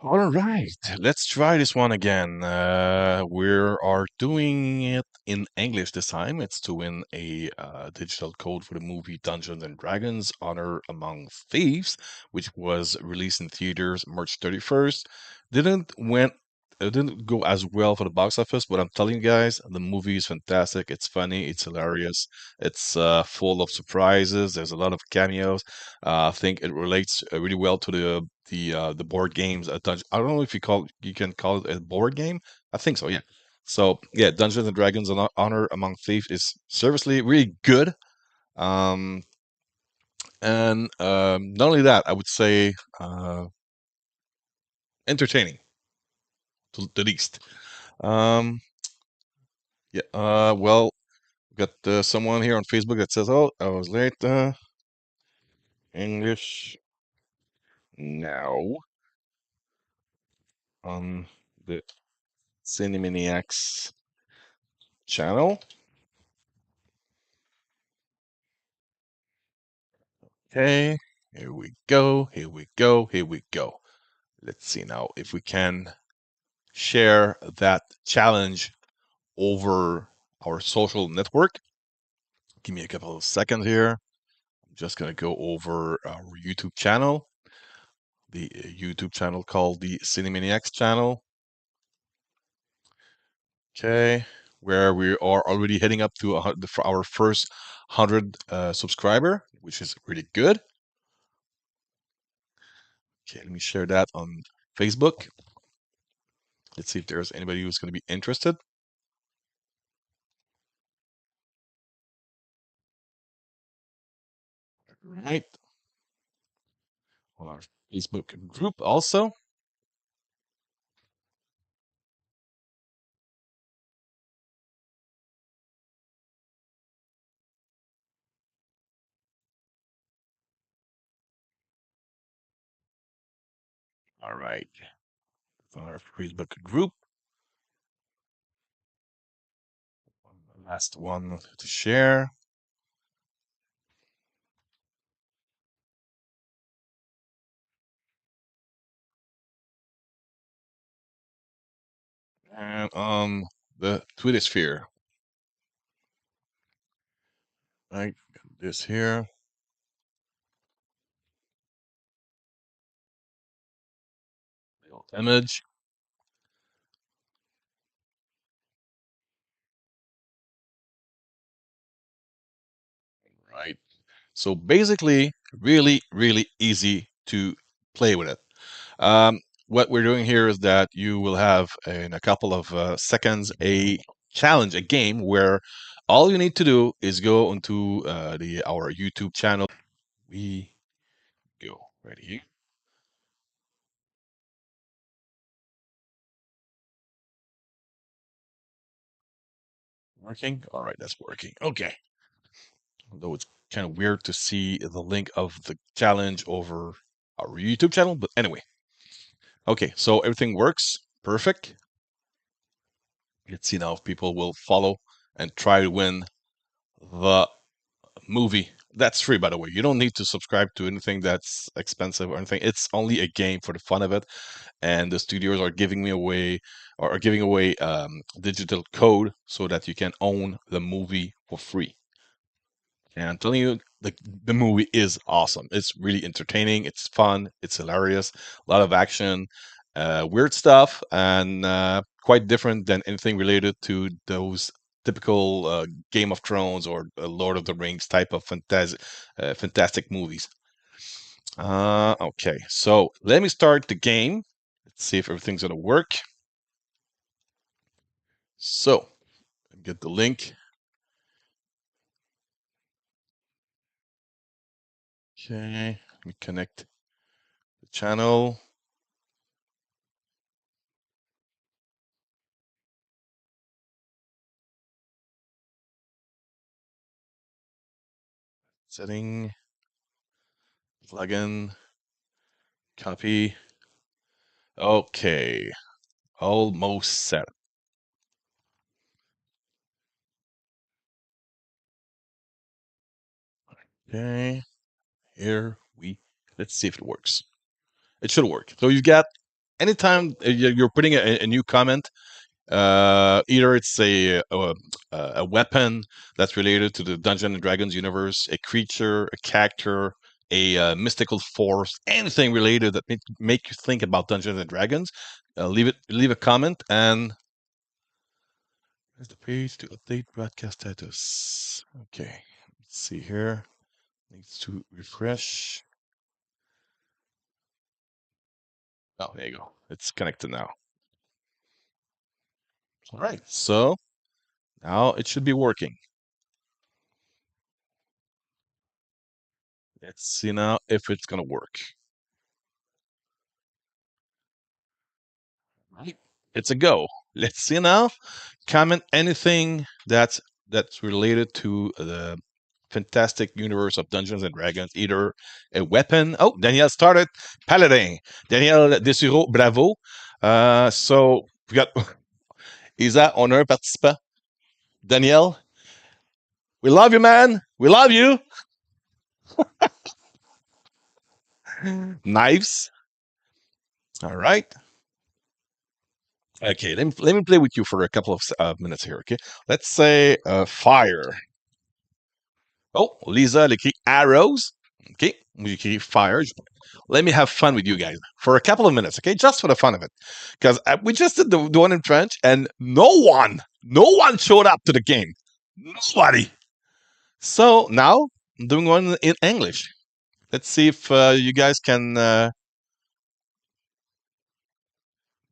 All right, let's try this one again. We are doing it in English this time. It's to win a digital code for the movie Dungeons and Dragons: Honor Among Thieves, which was released in theaters March 31st. Didn't go as well for the box office, but I'm telling you guys, the movie is fantastic. It's funny, it's hilarious, it's full of surprises. There's a lot of cameos. I think it relates really well to the board games. I don't know if you can call it a board game. I think so. Yeah. So yeah, Dungeons and Dragons: Honor Among Thieves is seriously really good. Um, and not only that, I would say entertaining to the least. Um, yeah. Well, we got someone here on Facebook that says, "Oh, I was late. English now on the Cinemaniax channel." Okay, here we go, here we go, here we go. Let's see now if we can share that challenge over our social network. Give me a couple of seconds here. I'm just going to go over our YouTube channel, the YouTube channel called the Cinemaniax channel. Okay, where we are already heading up to our first 100 subscriber, which is really good. Okay, let me share that on Facebook. Let's see if there's anybody who's going to be interested. Right. On our Facebook group also. All right. On our Facebook group. Last one to share. And on the Twitter sphere. Right. This here. Little image. Right. So basically, really, really easy to play with it. What we're doing here is that you will have in a couple of seconds a challenge, a game where all you need to do is go onto the our YouTube channel. We go ready. Working. All right, that's working. Okay. Although it's kind of weird to see the link of the challenge over our YouTube channel, but anyway. Okay, so everything works. Perfect. Let's see now if people will follow and try to win the movie. That's free, by the way. You don't need to subscribe to anything that's expensive or anything. It's only a game for the fun of it. And the studios are giving me away or are giving away digital code so that you can own the movie for free. And I'm telling you, the movie is awesome. It's really entertaining. It's fun. It's hilarious. A lot of action, weird stuff, and quite different than anything related to those typical Game of Thrones or Lord of the Rings type of fantastic movies. Okay, so let me start the game. Let's see if everything's gonna work. So, get the link. Okay, let me connect the channel. Setting, plugin, copy. Okay, almost set. Okay, here we. Let's see if it works. It should work. So you got anytime you're putting a new comment, either it's a weapon that's related to the Dungeons and Dragons universe, a creature, a character, a mystical force, anything related that make you think about Dungeons and Dragons, leave a comment, and there's the page to update broadcast status. Okay, let's see here. Needs to refresh. Oh, there you go. It's connected now. All right, so now it should be working. Let's see now if it's gonna work. Right. It's a go. Let's see now. Comment anything that's related to the fantastic universe of Dungeons and Dragons. Either a weapon. Oh, Daniel started. Paladin. Daniel Desuro, bravo. So we got Isa, on a un participant. Daniel, we love you, man. We love you. Knives. All right. Okay, let me play with you for a couple of minutes here. Okay, let's say fire. Oh, Lisa, elle écrit arrows. Okay, vous écrit fire. Let me have fun with you guys for a couple of minutes, okay? Just for the fun of it. Because we just did the one in French, and no one showed up to the game. Nobody. So now I'm doing one in English. Let's see if you guys can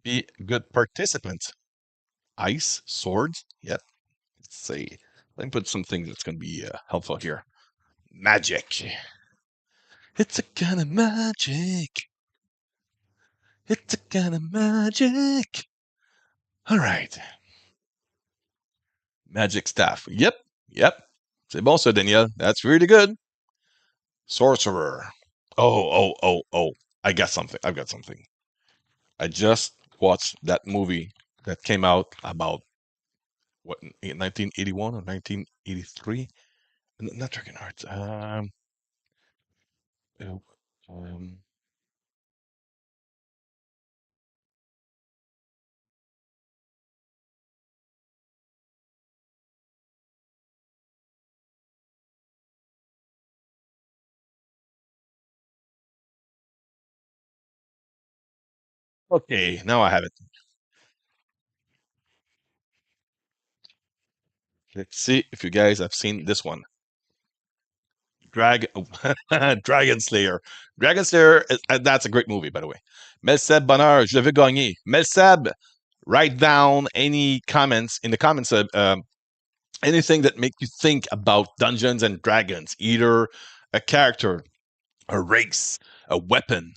be good participants. Ice, swords. Yep. Let's see. Let me put some things that's going to be helpful here. Magic. It's a kind of magic. It's a kind of magic. All right. Magic staff. Yep. C'est bon, ça, Daniel. That's really good. Sorcerer. Oh. I've got something. I just watched that movie that came out about, what, in 1981 or 1983? Not Dragon Hearts. Uh, um, okay, now I have it. Let's see if you guys have seen this one. Dragon Slayer. Dragon Slayer, that's a great movie, by the way. Melseb Bonheur, je veux gagner. Melseb, write down any comments in the comments, anything that make you think about Dungeons and Dragons, either a character, a race, a weapon,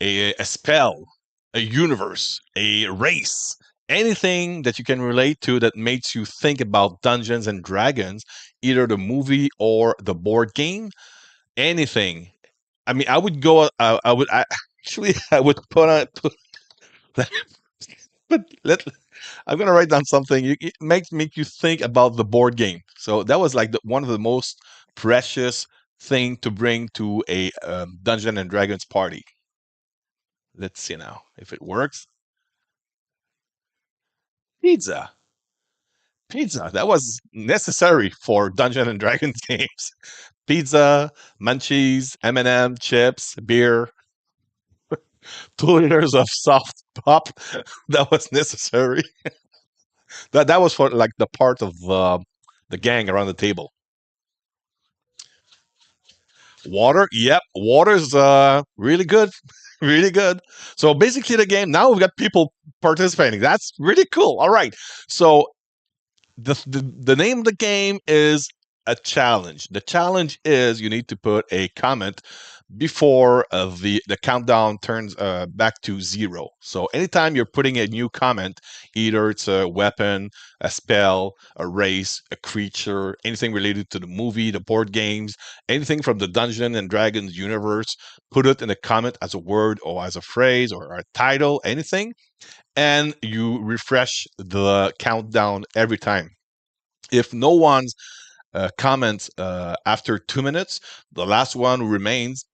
a spell, a universe, a race, anything that you can relate to that makes you think about Dungeons and Dragons, either the movie or the board game, anything. I mean, I would go. Actually, I would put but I'm gonna write down something. It make you think about the board game. So that was like one of the most precious thing to bring to a Dungeon and Dragons party. Let's see now if it works. Pizza. Pizza. That was necessary for Dungeon and Dragons games. Pizza, munchies, M&M, chips, beer, 2 liters of soft pop. That was necessary. That was for like the part of the gang around the table. Water, yep, water's really good, really good. So basically, the game now we've got people participating. That's really cool. All right, so the name of the game is a challenge. The challenge is you need to put a comment before the countdown turns back to 0. So anytime you're putting a new comment, either it's a weapon, a spell, a race, a creature, anything related to the movie, the board games, anything from the Dungeon and Dragons universe, put it in a comment as a word or as a phrase or a title, anything, and you refresh the countdown every time. If no one's comments after 2 minutes, the last one who remains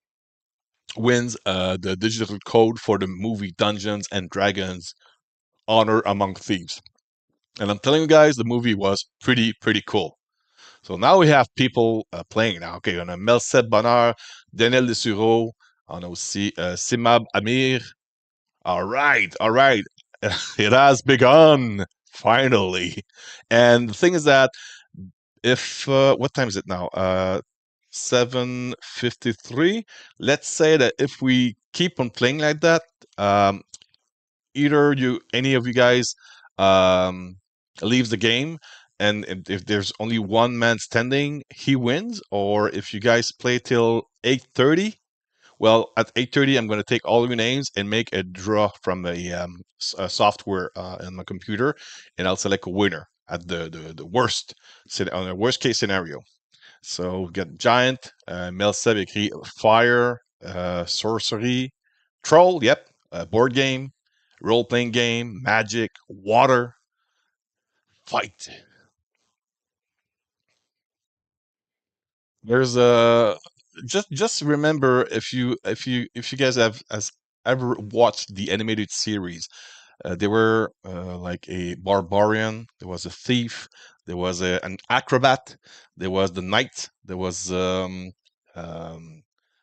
wins the digital code for the movie Dungeons and Dragons Honor Among Thieves. And I'm telling you guys, the movie was pretty cool. So now we have people playing now. Okay, on a Melset Bonheur, Daniel Dessureau, on aussi Simab Amir. All right. It has begun finally. And the thing is that if what time is it now? 7:53. Let's say that if we keep on playing like that, um, either any of you guys um, leaves the game, and if there's only one man standing, he wins. Or if you guys play till 8:30, well, at 8:30, I'm going to take all your names and make a draw from a software in my computer, and I'll select a winner at the worst on the worst case scenario. So we've got Giant, Melseb écrit Fire, Sorcery, Troll, yep, board game, role playing game, Magic, Water, Fight. There's a just remember if you guys have as ever watched the animated series, they were like a barbarian, there was a thief, there was an acrobat, there was the knight, there was um,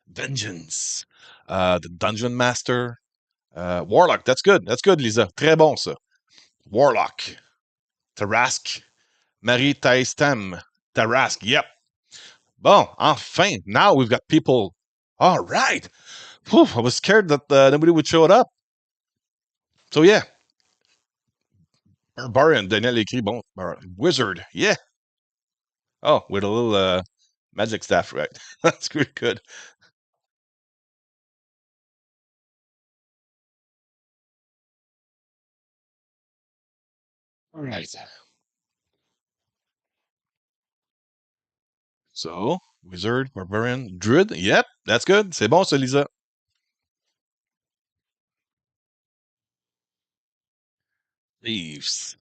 vengeance, the dungeon master, warlock. That's good, Lisa. Très bon ça. Warlock, Tarrasque, Marie Taistem, Tarrasque. Yep. Bon, enfin, now we've got people. All right. Whew, I was scared that nobody would show it up. So yeah, barbarian. Daniel écrit bon. Wizard. Yeah. Oh, with a little magic staff, right? That's good. Good. All right. So, wizard, barbarian, druid. Yep, that's good. C'est bon, ça, Lisa. Thieves.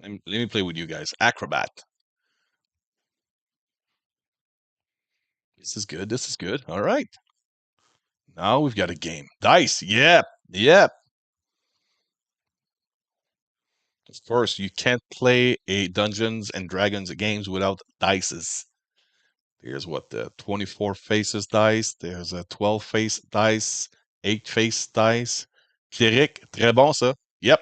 Let me play with you guys. Acrobat. This is good. This is good. All right. Now we've got a game. Dice. Yep. Yep. Of course, you can't play a Dungeons and Dragons games without dices. There's what the 24 faces dice. There's a 12 face dice, 8 face dice. Cleric, très bon ça. Yep.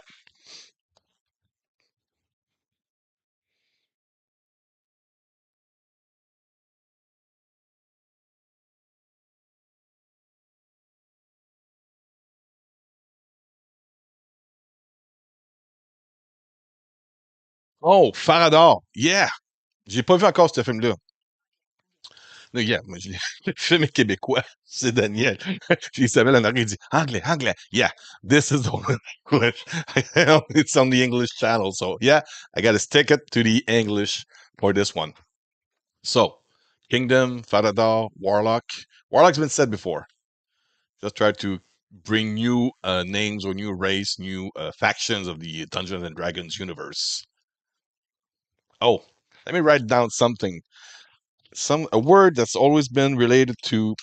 Oh, Farador. Yeah. J'ai pas vu encore ce film-là. Là, yeah, moi, le film est québécois. C'est Daniel. Isabelle en arrière dit anglais, anglais. Yeah, this is the one English. It's on the English channel. So, yeah, I got to stick it to the English for this one. So, Kingdom, Faradar, Warlock. Warlock's been said before. Just try to bring new names or new race, new factions of the Dungeons and Dragons universe. Oh, let me write down something. A word that's always been related to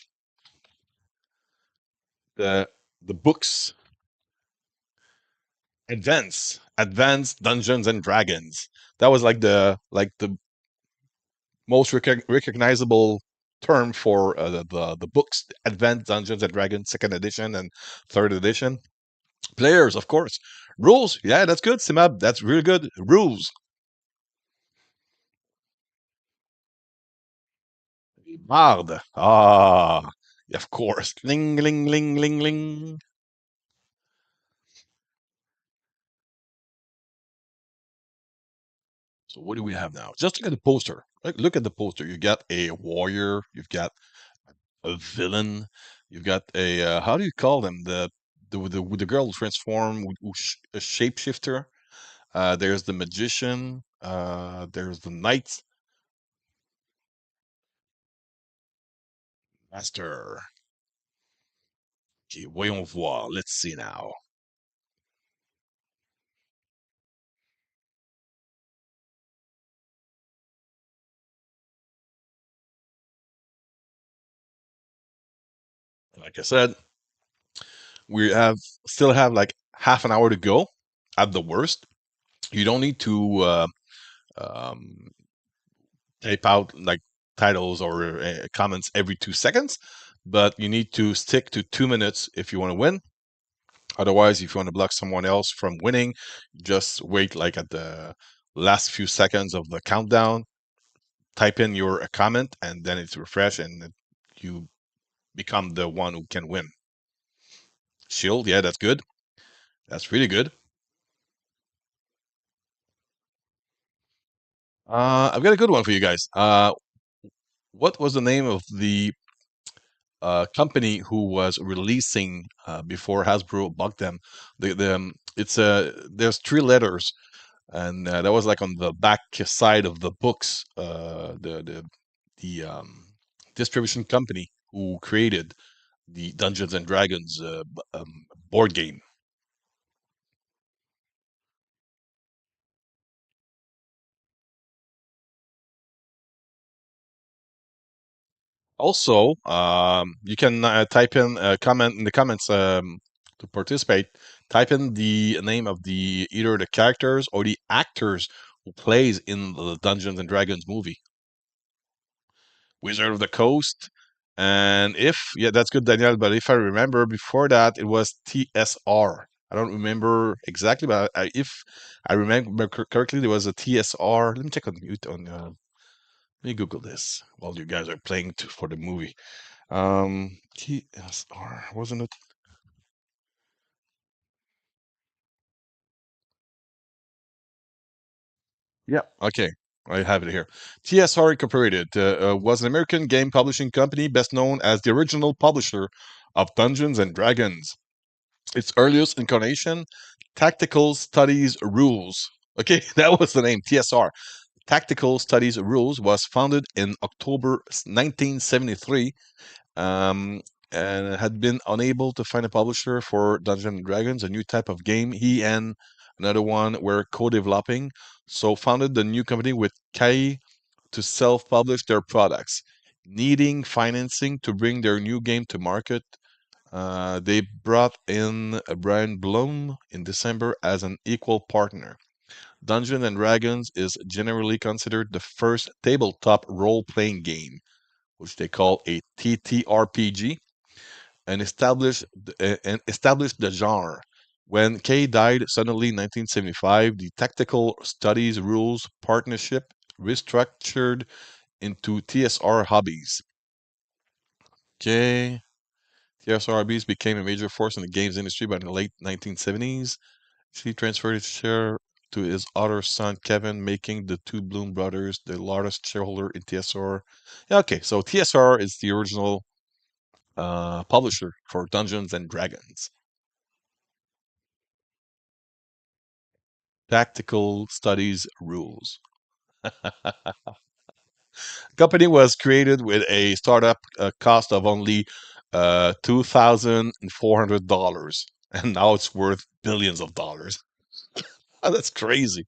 the the books. Advanced Dungeons and Dragons. That was like the most recognizable term for the books. Advanced Dungeons and Dragons, second edition and third edition. Players, of course. Rules, yeah, that's good. Simab, that's really good. Rules. Bard. Ah, of course. Ling, ling, ling, ling, ling. So what do we have now? Just look at the poster. Look at the poster. You got a warrior. You've got a villain. You've got a how do you call them? The girl who transform a shapeshifter. There's the magician. There's the knight master. Okay, voyons voir. Let's see now. Like I said, we have still have like half an hour to go at the worst. You don't need to um, type out like titles or comments every 2 seconds, but you need to stick to 2 minutes if you want to win. Otherwise, if you want to block someone else from winning, just wait like at the last few seconds of the countdown, type in your comment, and then it's refresh, and you become the one who can win. Shield, yeah, that's good. That's really good. I've got a good one for you guys. What was the name of the company who was releasing before Hasbro bought them? It's there's three letters, and that was like on the back side of the books. The distribution company who created the Dungeons and Dragons board game. Also, you can type in a comment in the comments to participate. Type in the name of the either the characters or the actors who plays in the Dungeons and Dragons movie. Wizard of the Coast. And if yeah, that's good, Danielle. But if I remember before that, it was TSR. I don't remember exactly, but if I remember correctly, there was a TSR. Let me check on mute on. Let me Google this while you guys are playing for the movie. TSR wasn't it? Yeah. Okay. I have it here. TSR Incorporated was an American game publishing company best known as the original publisher of Dungeons and Dragons. Its earliest incarnation, Tactical Studies Rules. Okay, that was the name, TSR. Tactical Studies Rules was founded in October 1973 um, and had been unable to find a publisher for Dungeons and Dragons, a new type of game. He and another one were co-developing, so founded the new company with Kai to self-publish their products. Needing financing to bring their new game to market, they brought in Brian Bloom in December as an equal partner. Dungeons and Dragons is generally considered the first tabletop role-playing game, which they call a TTRPG, and established the genre. When Kay died suddenly in 1975, the Tactical Studies Rules Partnership restructured into TSR Hobbies. Okay. TSR Hobbies became a major force in the games industry by the late 1970s. She transferred its share to his other son, Kevin, making the two Bloom brothers the largest shareholder in TSR. Yeah, okay, so TSR is the original publisher for Dungeons and Dragons. Tactical Studies Rules. Company was created with a startup cost of only $2,400, and now it's worth billions of dollars. That's crazy.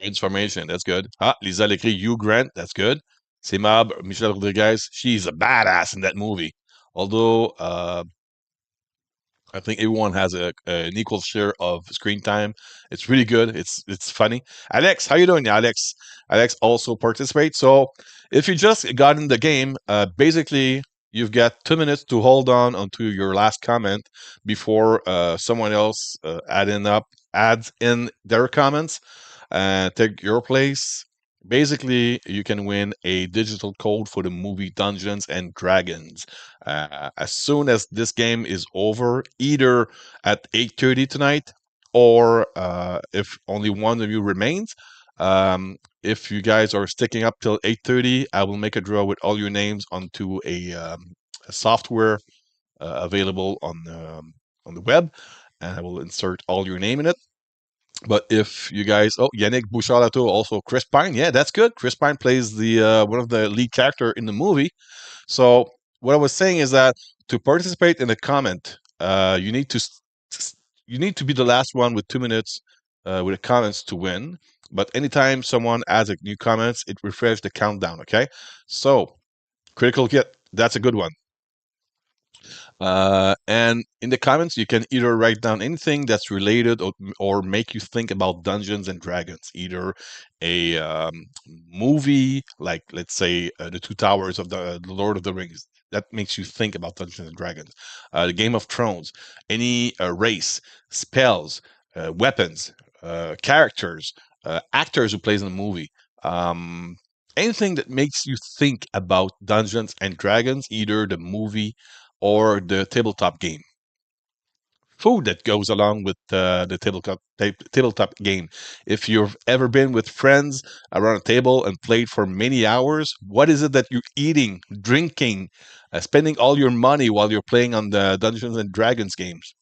Transformation, that's good. Ah, Lisa Lécré, Hugh Grant, that's good. Simab, Michelle Rodriguez, she's a badass in that movie. Although I think everyone has an equal share of screen time. It's really good. It's funny. Alex, how you doing, Alex? Alex also participates. So if you just got in the game, basically you've got 2 minutes to hold on onto your last comment before someone else adds in their comments and take your place. Basically, you can win a digital code for the movie Dungeons and Dragons. As soon as this game is over, either at 8:30 tonight, or if only one of you remains, if you guys are sticking up till 8:30, I will make a draw with all your names onto a software available on the web, and I will insert all your name in it. But if you guys, oh, Yannick Bouchard-Latour, also Chris Pine, yeah, that's good. Chris Pine plays the one of the lead character in the movie. So what I was saying is that to participate in a comment, you need to be the last one with 2 minutes with the comments to win. but anytime someone adds a new comments, it refreshes the countdown. Okay, so critical hit, that's a good one. And in the comments, you can either write down anything that's related or make you think about Dungeons and Dragons, either a movie, like let's say the Two Towers of the Lord of the Rings, that makes you think about Dungeons and Dragons, the Game of Thrones, any race, spells, weapons, characters, actors who plays in the movie. Um, Anything that makes you think about Dungeons and Dragons, either the movie or the tabletop game. Food that goes along with the tabletop game. If you've ever been with friends around a table and played for many hours, what is it that you're eating, drinking, spending all your money while you're playing on the Dungeons and Dragons games?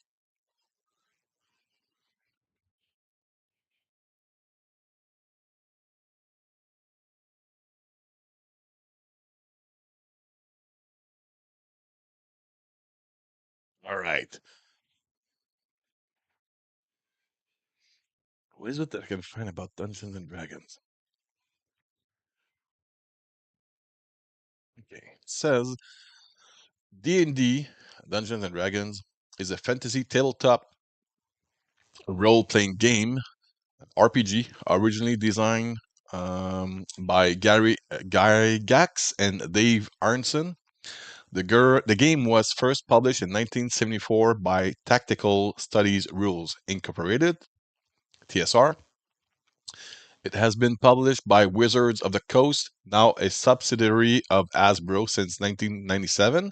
All right. What is it that I can find about Dungeons and Dragons? Okay. It says D&D, Dungeons and Dragons, is a fantasy tabletop role-playing game RPG, originally designed by Gary Gax and Dave Arnson. The game was first published in 1974 by Tactical Studies Rules Incorporated, TSR. It has been published by Wizards of the Coast, now a subsidiary of Hasbro since 1997.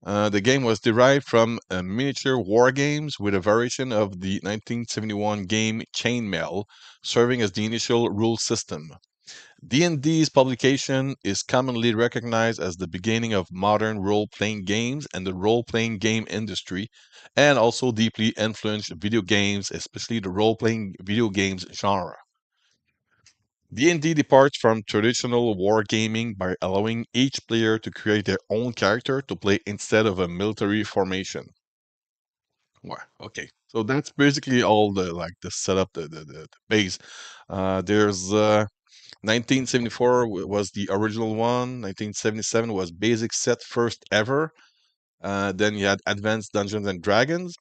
The game was derived from miniature war games with a variation of the 1971 game Chainmail, serving as the initial rule system. D&D's publication is commonly recognized as the beginning of modern role-playing games and the role-playing game industry, and also deeply influenced video games, especially the role-playing video games genre. D&D departs from traditional wargaming by allowing each player to create their own character to play instead of a military formation. Wow, okay. So that's basically all the setup, the base. There's 1974 was the original one. 1977 was basic set first ever. Then you had Advanced Dungeons and Dragons.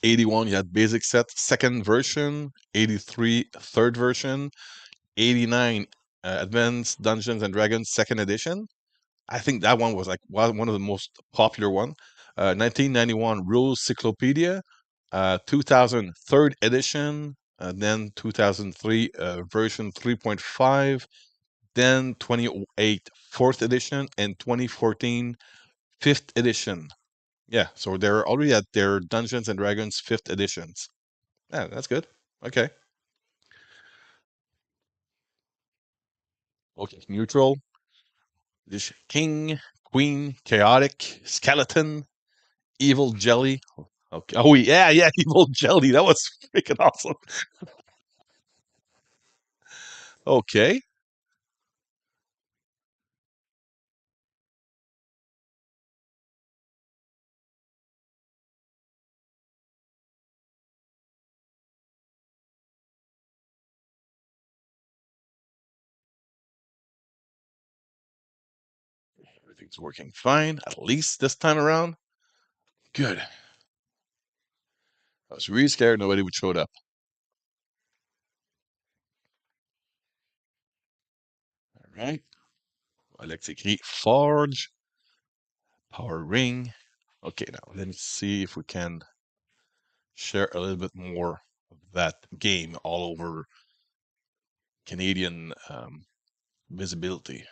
81 you had basic set second version. 83 third version. 89 Advanced Dungeons and Dragons second edition. I think that one was like one of the most popular one. 1991 Rules Cyclopedia. 2000 third edition. Then 2003 version 3.5. Then 28 fourth edition, and 2014 fifth edition. Yeah, so they're already at their Dungeons and Dragons fifth editions. Yeah, that's good. Okay. Okay. Neutral. This king, queen, chaotic, skeleton, evil jelly. Okay. Oh yeah, yeah, evil jelly. That was freaking awesome. Okay. Everything's working fine, at least this time around. Good. I was really scared nobody would show up. All right. Electric Forge. Power ring. Okay, now let me see if we can share a little bit more of that game all over Canadian visibility.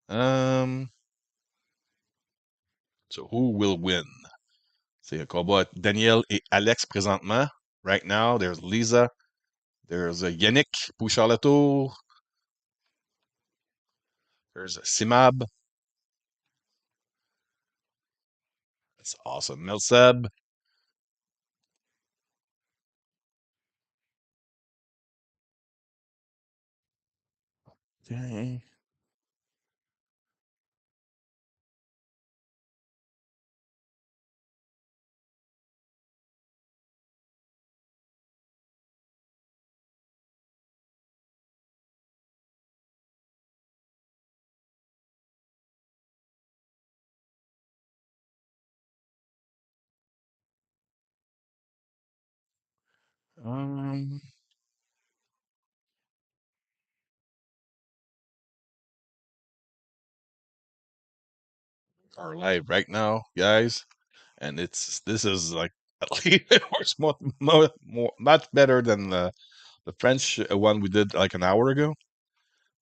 Um, so who will win? C'est un combat Daniel et Alex présentement. Right now, there's Lisa, there's Yannick Bouchard-Latour, there's Simab. That's awesome. Melseb. Okay. Um, are live right now, guys, and this is like at least it's much better than the French one we did like an hour ago.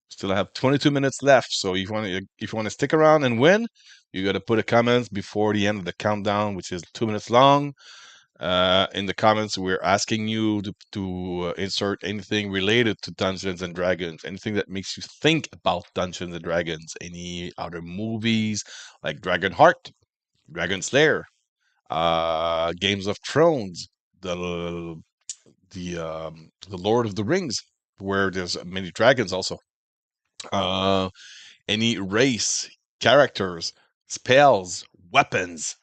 Still have 22 minutes left, so if you want to stick around and win, you got to put a comment before the end of the countdown, which is 2 minutes long. In the comments, we're asking you to insert anything related to Dungeons and Dragons, anything that makes you think about Dungeons and Dragons, any other movies like Dragonheart, Dragon Slayer, Games of Thrones, the Lord of the Rings, where there's many dragons also. Uh, any race, characters, spells, weapons,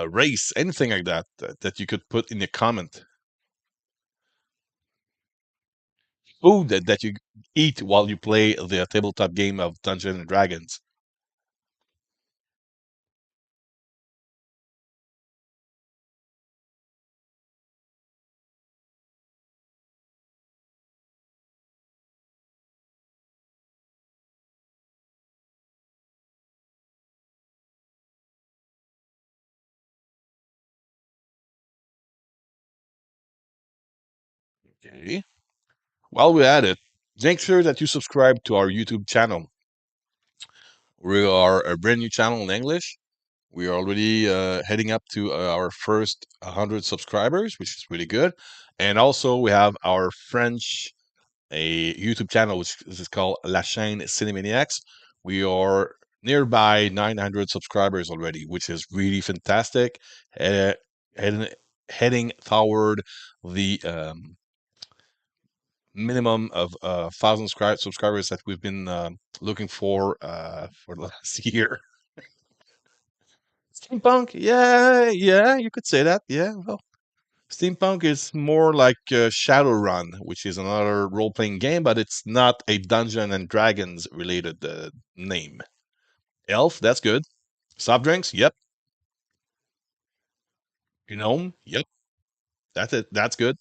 race, anything like that you could put in the comment. Food that you eat while you play the tabletop game of Dungeons and Dragons. Okay. While we're at it, make sure that you subscribe to our YouTube channel. We are a brand new channel in English. We are already heading up to our first 100 subscribers, which is really good. And also, we have our French a YouTube channel, which is called La Chaîne Cinemaniax. We are nearby 900 subscribers already, which is really fantastic. Uh, heading, heading toward the minimum of 1,000 subscribers that we've been looking for the last year. Steampunk, yeah, yeah, you could say that. Yeah, well, Steampunk is more like Shadowrun, which is another role-playing game, but it's not a Dungeon and Dragons related name. Elf, that's good. Soft drinks, yep. Gnome, yep. That's it. That's good.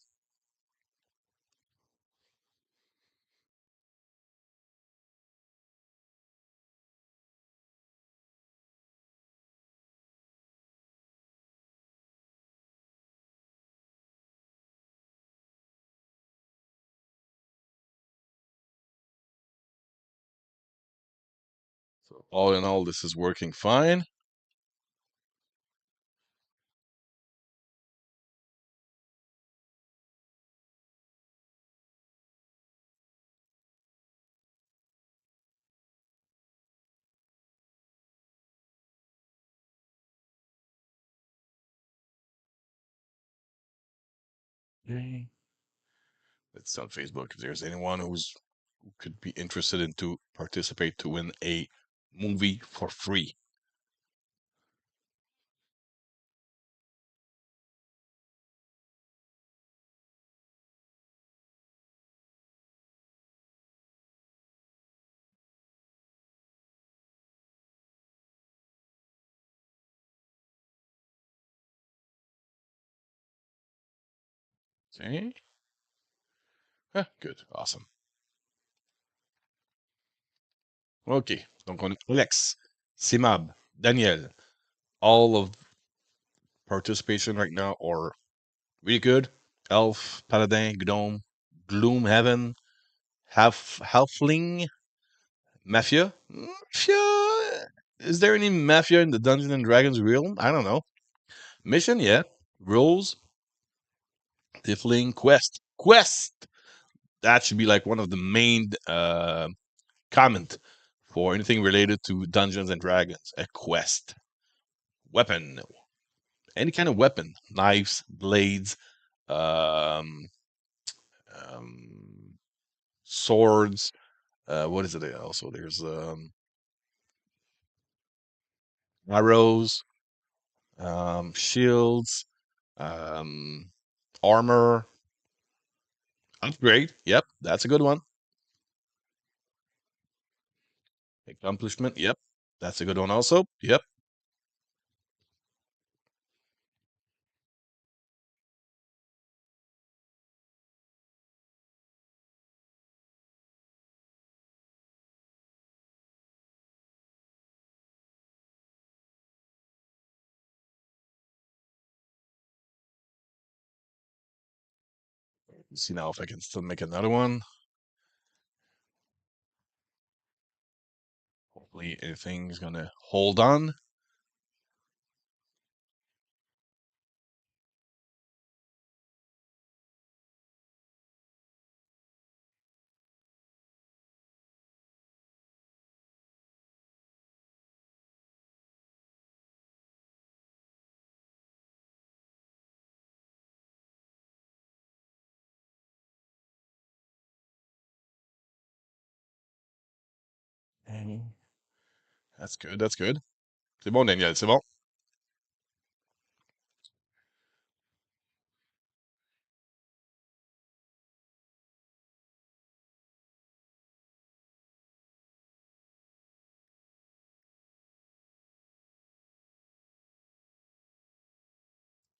So all in all, this is working fine. Okay. It's on Facebook. If there's anyone who could be interested in to participate to win a movie for free. Okay. Good. Awesome. Okay. Donc on Alex, Simab, Daniel, all of participation right now are really good. Elf, Paladin, Gnome, Gloomhaven, Halfling, Mafia. Mafia. Is there any Mafia in the Dungeons and Dragons realm? I don't know. Mission, yeah. Rules, Tiefling, Quest. Quest! That should be like one of the main comment for anything related to Dungeons and Dragons. A quest. Weapon. Any kind of weapon. Knives, blades, um, um, swords. What is it also? There's arrows, shields, um, armor, upgrade. Yep, that's a good one. Accomplishment. Yep, that's a good one also. Yep. Let's see now if I can still make another one. Hopefully everything's gonna hold on. Okay. That's good, that's good. C'est bon, Daniel, c'est bon.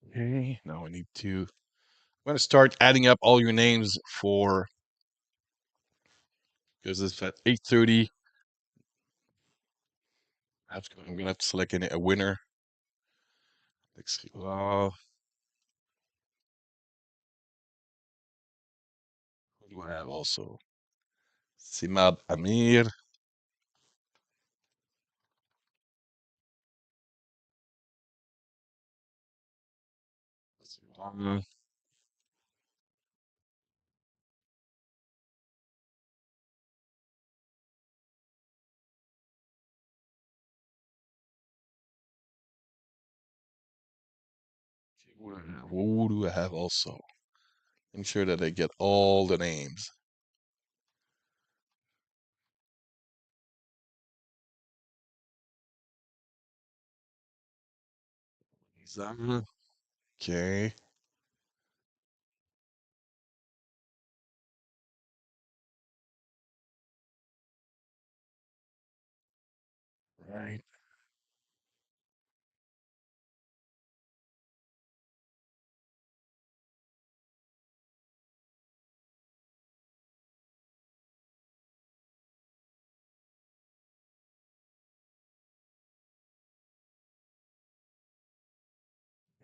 Okay, now I need to. I'm gonna start adding up all your names for because it's at 8:30. I'm gonna have to select a winner. Let's see. Who do I have also? Simab Amir. Um, who do I have also? Make sure that I get all the names. Zara. Okay. Right.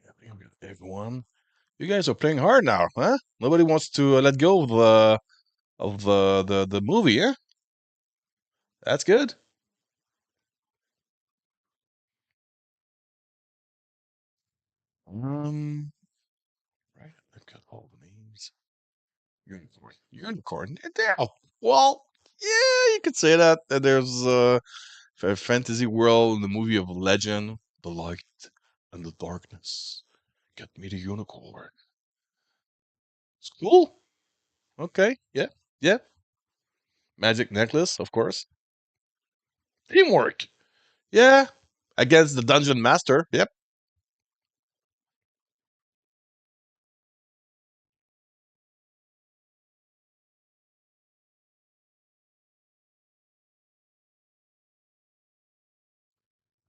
I think I've got everyone. You guys are playing hard now, huh? Nobody wants to let go of the movie, yeah? That's good. Um, right. I've got all the names. Unicorn. Unicorn. Yeah. Well, yeah, you could say that. There's a fantasy world in the movie of legend, the light and the darkness. Get me the unicorn. It's cool. Okay. Yeah. Yeah. Magic necklace, of course. Teamwork. Yeah. Against the dungeon master. Yep.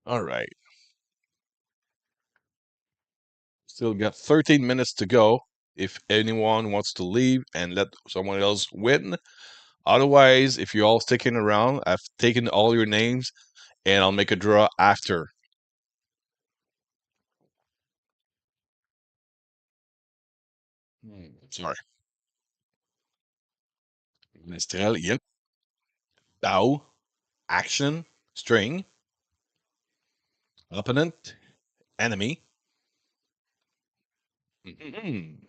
All right. Still got 13 minutes to go. If anyone wants to leave and let someone else win. Otherwise, if you're all sticking around, I've taken all your names and I'll make a draw after. Sorry. Mistral, yep. Bow, action, string, opponent, enemy. Mm-hmm.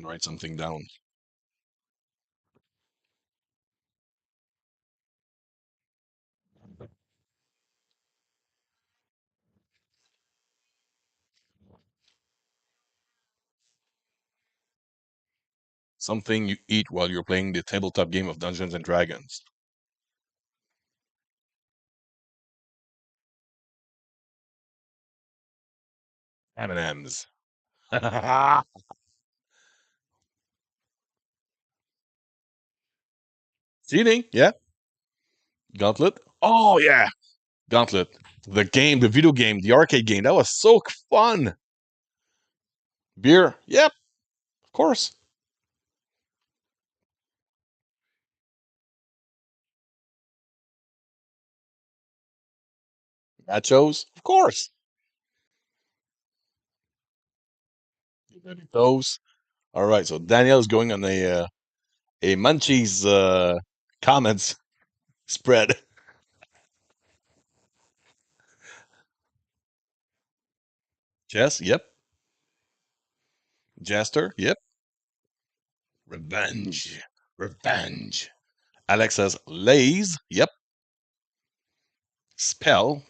Write something down. Something you eat while you're playing the tabletop game of Dungeons and Dragons. M&M's. Cheating, yeah. Gauntlet. Oh yeah, Gauntlet. The game, the video game, the arcade game. That was so fun. Beer. Yep, of course. Nachos. Of course. Those. All right, so Danielle's going on a Munchies comments spread. Jess, yep. Jester, yep. Revenge, revenge. Alex says Lays, yep. Spell,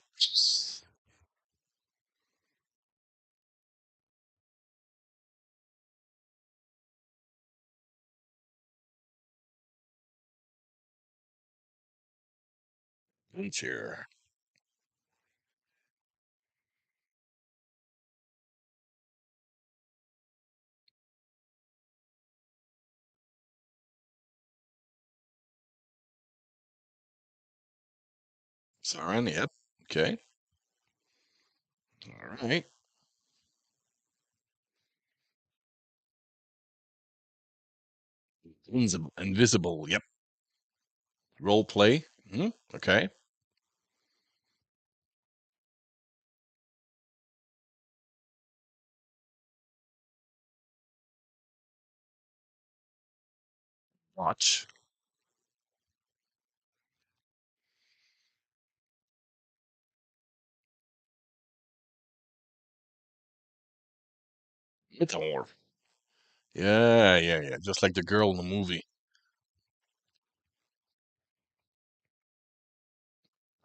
Venture. Saren, yep. Okay. All right. Invisible, yep. Role play. Okay. Watch. Metamorph. Yeah, yeah, yeah. Just like the girl in the movie.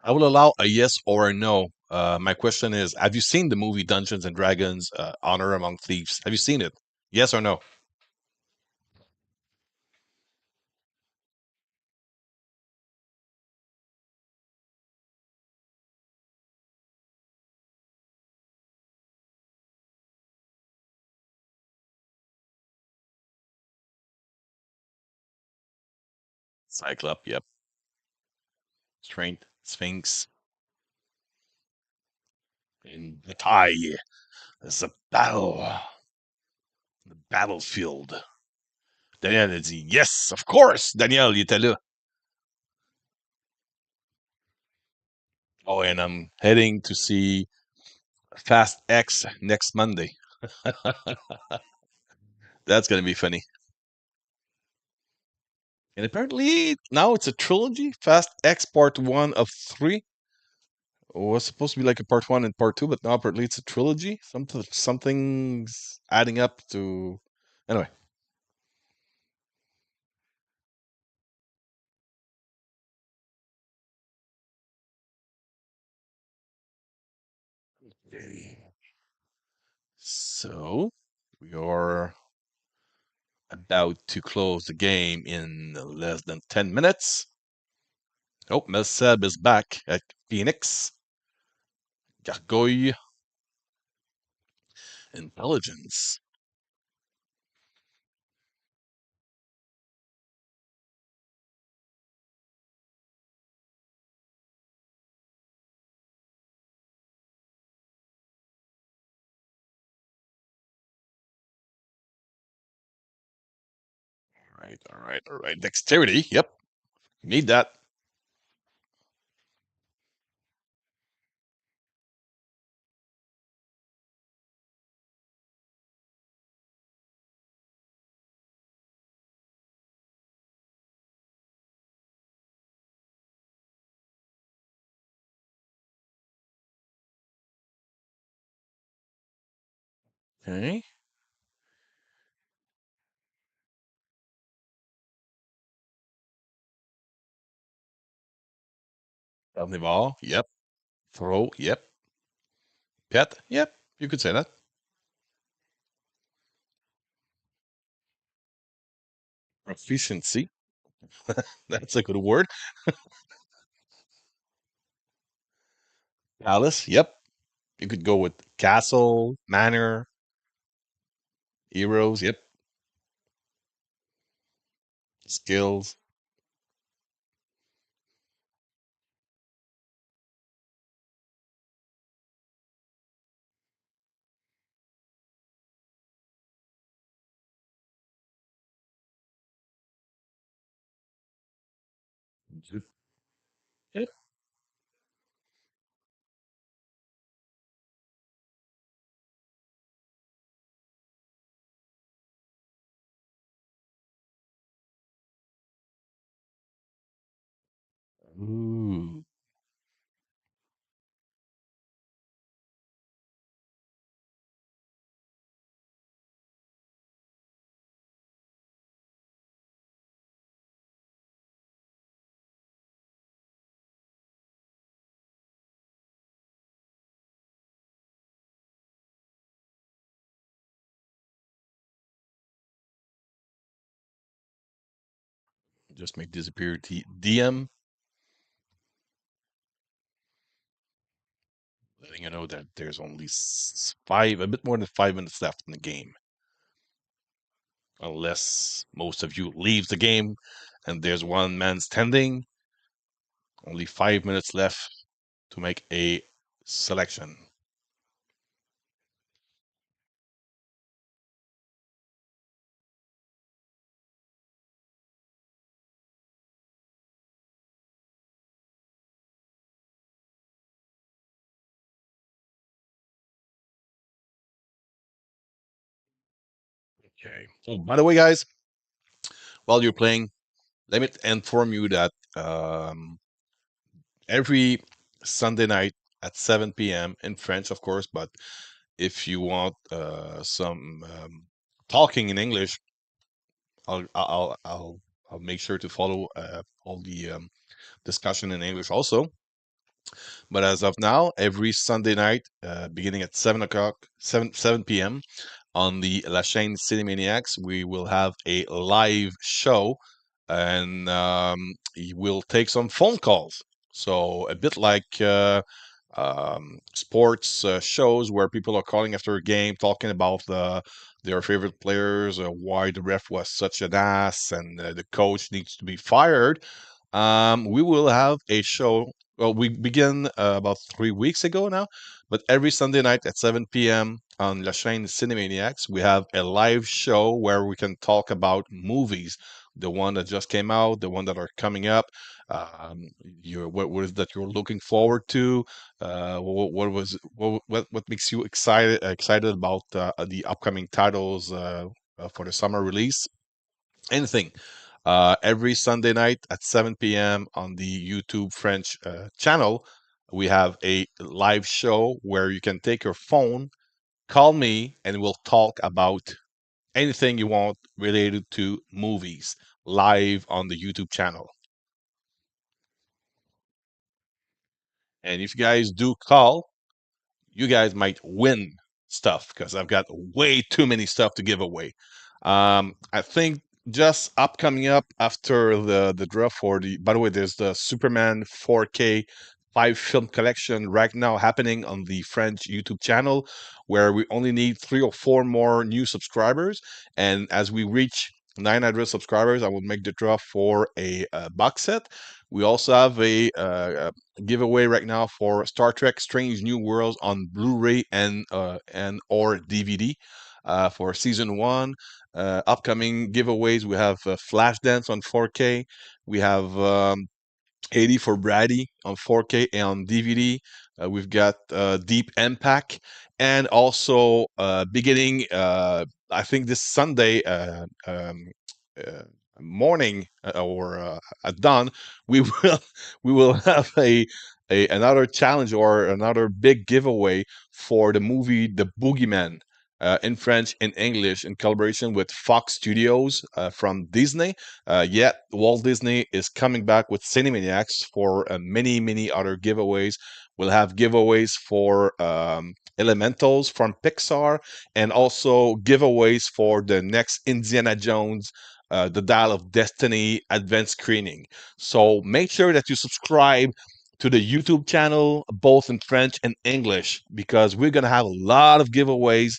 I will allow a yes or a no. My question is, have you seen the movie Dungeons and Dragons Honor Among Thieves? Have you seen it? Yes or no? Cyclop, yep. Strength, Sphinx, in the tie. It's a battle. The battlefield. Daniel a dit yes, of course. Daniel, il était là. Oh, and I'm heading to see Fast X next Monday. That's gonna be funny. And apparently now it's a trilogy. Fast X Part One of Three was supposed to be like a Part One and Part Two, but now apparently it's a trilogy. Something's adding up to. Anyway, so we are about to close the game in less than 10 minutes. Oh, Melseb is back at Phoenix. Gargoyle intelligence. All right, all right, all right. Dexterity. Yep, need that. Okay. Carnival. Yep. Throw. Yep. Pet. Yep. You could say that. Proficiency. That's a good word. Palace. Yep. You could go with castle, manor, heroes. Yep. Skills. Yep. Ooh. Just make disappear DM, letting you know that there's only a bit more than 5 minutes left in the game. Unless most of you leave the game and there's one man standing, only 5 minutes left to make a selection. Okay. Oh, by the way, guys, while you're playing, let me inform you that every Sunday night at 7 p.m. in French, of course, but if you want some talking in English, I'll I'll I'll I'll make sure to follow all the discussion in English also. But as of now, every Sunday night, beginning at 7 o'clock, 7 p.m. on the La Chaîne Cinemaniax, we will have a live show, and we'll take some phone calls. So a bit like sports shows where people are calling after a game, talking about their favorite players, why the ref was such an ass, and the coach needs to be fired. We will have a show. Well, we began about 3 weeks ago now, but every Sunday night at 7 p.m. on La Chaîne Cinemaniacs, we have a live show where we can talk about movies, the one that just came out, the one that are coming up, what is that you're looking forward to, what makes you excited about the upcoming titles for the summer release, anything. Every Sunday night at 7 p.m. on the YouTube French channel, we have a live show where you can take your phone, call me, and we'll talk about anything you want related to movies live on the YouTube channel. And if you guys do call, you guys might win stuff because I've got way too many stuff to give away. I think just upcoming up after the draw for the. By the way, there's the Superman 4K 5 film collection right now happening on the French YouTube channel, where we only need 3 or 4 more new subscribers, and as we reach 900 subscribers, I will make the draw for a box set. We also have a giveaway right now for Star Trek: Strange New Worlds on Blu-ray and or DVD for season one. Upcoming giveaways: we have Flashdance on 4K. We have 80 for Brady on 4K and on DVD. We've got Deep Impact, and also beginning, I think this Sunday uh, morning or at dawn, we will we will have a another challenge or another big giveaway for the movie The Boogeyman. In French and English, in collaboration with Fox Studios from Disney. Yet Walt Disney is coming back with Cinemaniacs for many other giveaways. We'll have giveaways for Elementals from Pixar, and also giveaways for the next Indiana Jones, the Dial of Destiny advanced screening. So make sure that you subscribe to the YouTube channel, both in French and English, because we're gonna have a lot of giveaways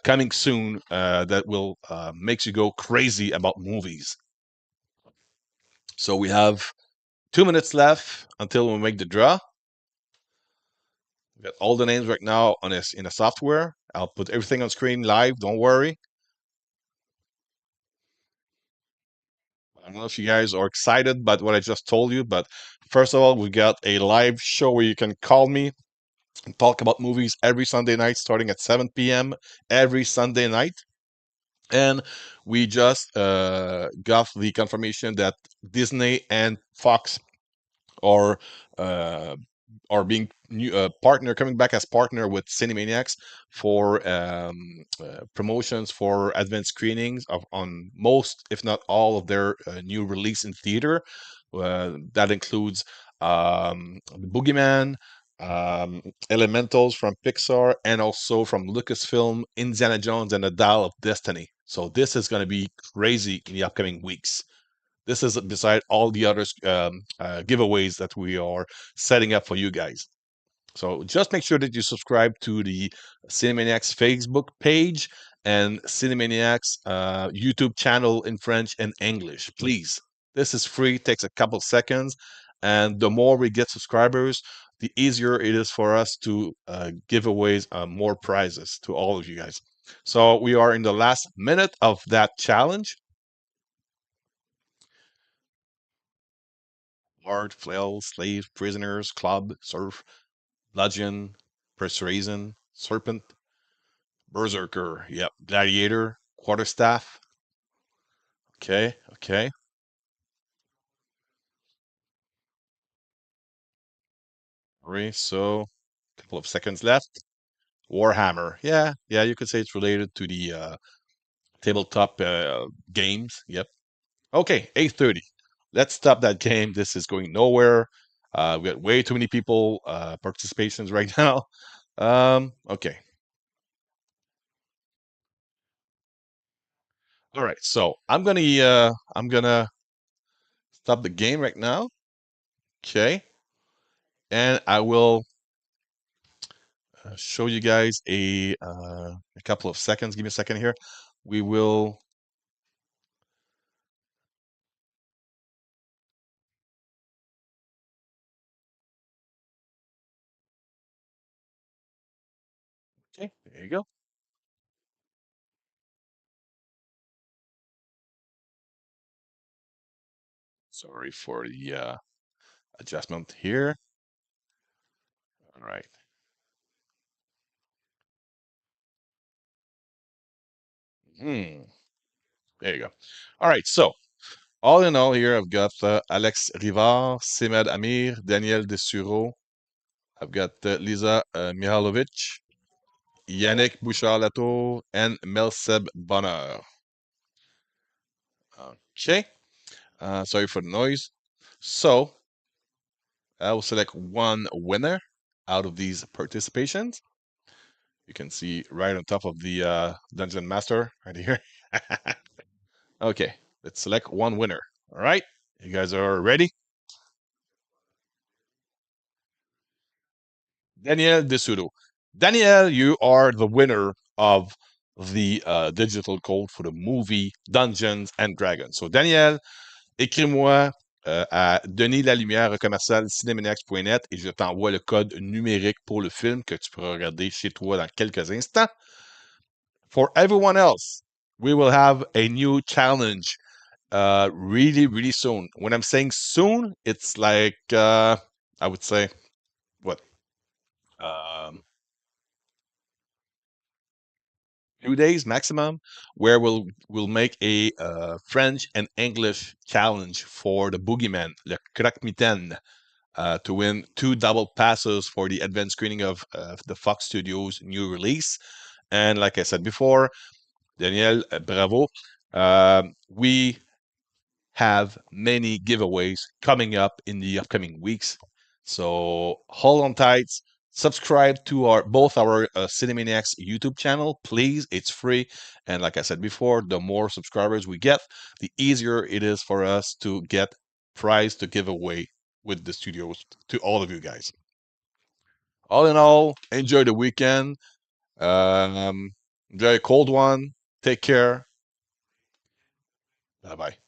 coming soon that will make you go crazy about movies. So we have 2 minutes left until we make the draw. We got all the names right now on this in the software. I'll put everything on screen live. Don't worry. I don't know if you guys are excited about what I just told you, but first of all, we got a live show where you can call me and talk about movies every Sunday night, starting at 7 p.m. every Sunday night. And we just got the confirmation that Disney and Fox or uh, being new partner coming back as partner with Cinemaniax for promotions for advanced screenings of on most, if not all, of their new release in theater. That includes The Boogeyman, Elementals from Pixar, and also from Lucasfilm, Indiana Jones and the Dial of Destiny. So this is going to be crazy in the upcoming weeks. This is beside all the other giveaways that we are setting up for you guys. So just make sure that you subscribe to the Cinemaniacs Facebook page and Cinemaniacs YouTube channel in French and English. Please. This is free, takes a couple seconds. And the more we get subscribers, the easier it is for us to give away more prizes to all of you guys. So we are in the last minute of that challenge. Hard, flail, slave, prisoners, club, surf, bludgeon, persuasion, serpent, berserker. Yep, gladiator, quarterstaff. Okay, okay. All right, so a couple of seconds left. Warhammer. Yeah, yeah, you could say it's related to the tabletop games. Yep. Okay, 8:30. Let's stop that game. This is going nowhere. We got way too many people participations right now. Okay. All right. So I'm gonna stop the game right now. Okay. And I will show you guys a couple of seconds. Give me a second here. We will. Okay, there you go. Sorry for the adjustment here. All right. Hmm. There you go. All right. So all in all, here I've got Alex Rivard, Semed Amir, Daniel Dessureau. I've got Lisa Mihalovic, Yannick Bouchard-Latour, and Melseb Bonheur. Okay. Sorry for the noise. So I will select one winner out of these participations. You can see right on top of the Dungeon Master right here. Okay, let's select one winner. All right, you guys are ready? Daniel Desudo. Daniel, you are the winner of the digital code for the movie Dungeons and Dragons. So Daniel, écris-moi à Denis Lalumière commercial cinemaniax.net et je t'envoie le code numérique pour le film que tu pourras regarder chez toi dans quelques instants. For everyone else, we will have a new challenge really, really soon. When I'm saying soon, it's like I would say what few days maximum, where we'll make a French and English challenge for the Boogeyman, le Croque-Mitaine, to win 2 double passes for the advanced screening of the Fox Studios new release. And like I said before, Daniel, bravo. We have many giveaways coming up in the upcoming weeks. So hold on tight. Subscribe to both our Cinemaniacs YouTube channel, please. It's free, and like I said before, the more subscribers we get, the easier it is for us to get prize to give away with the studios to all of you guys. All in all, enjoy the weekend. Um, enjoy a cold one. Take care. Bye bye.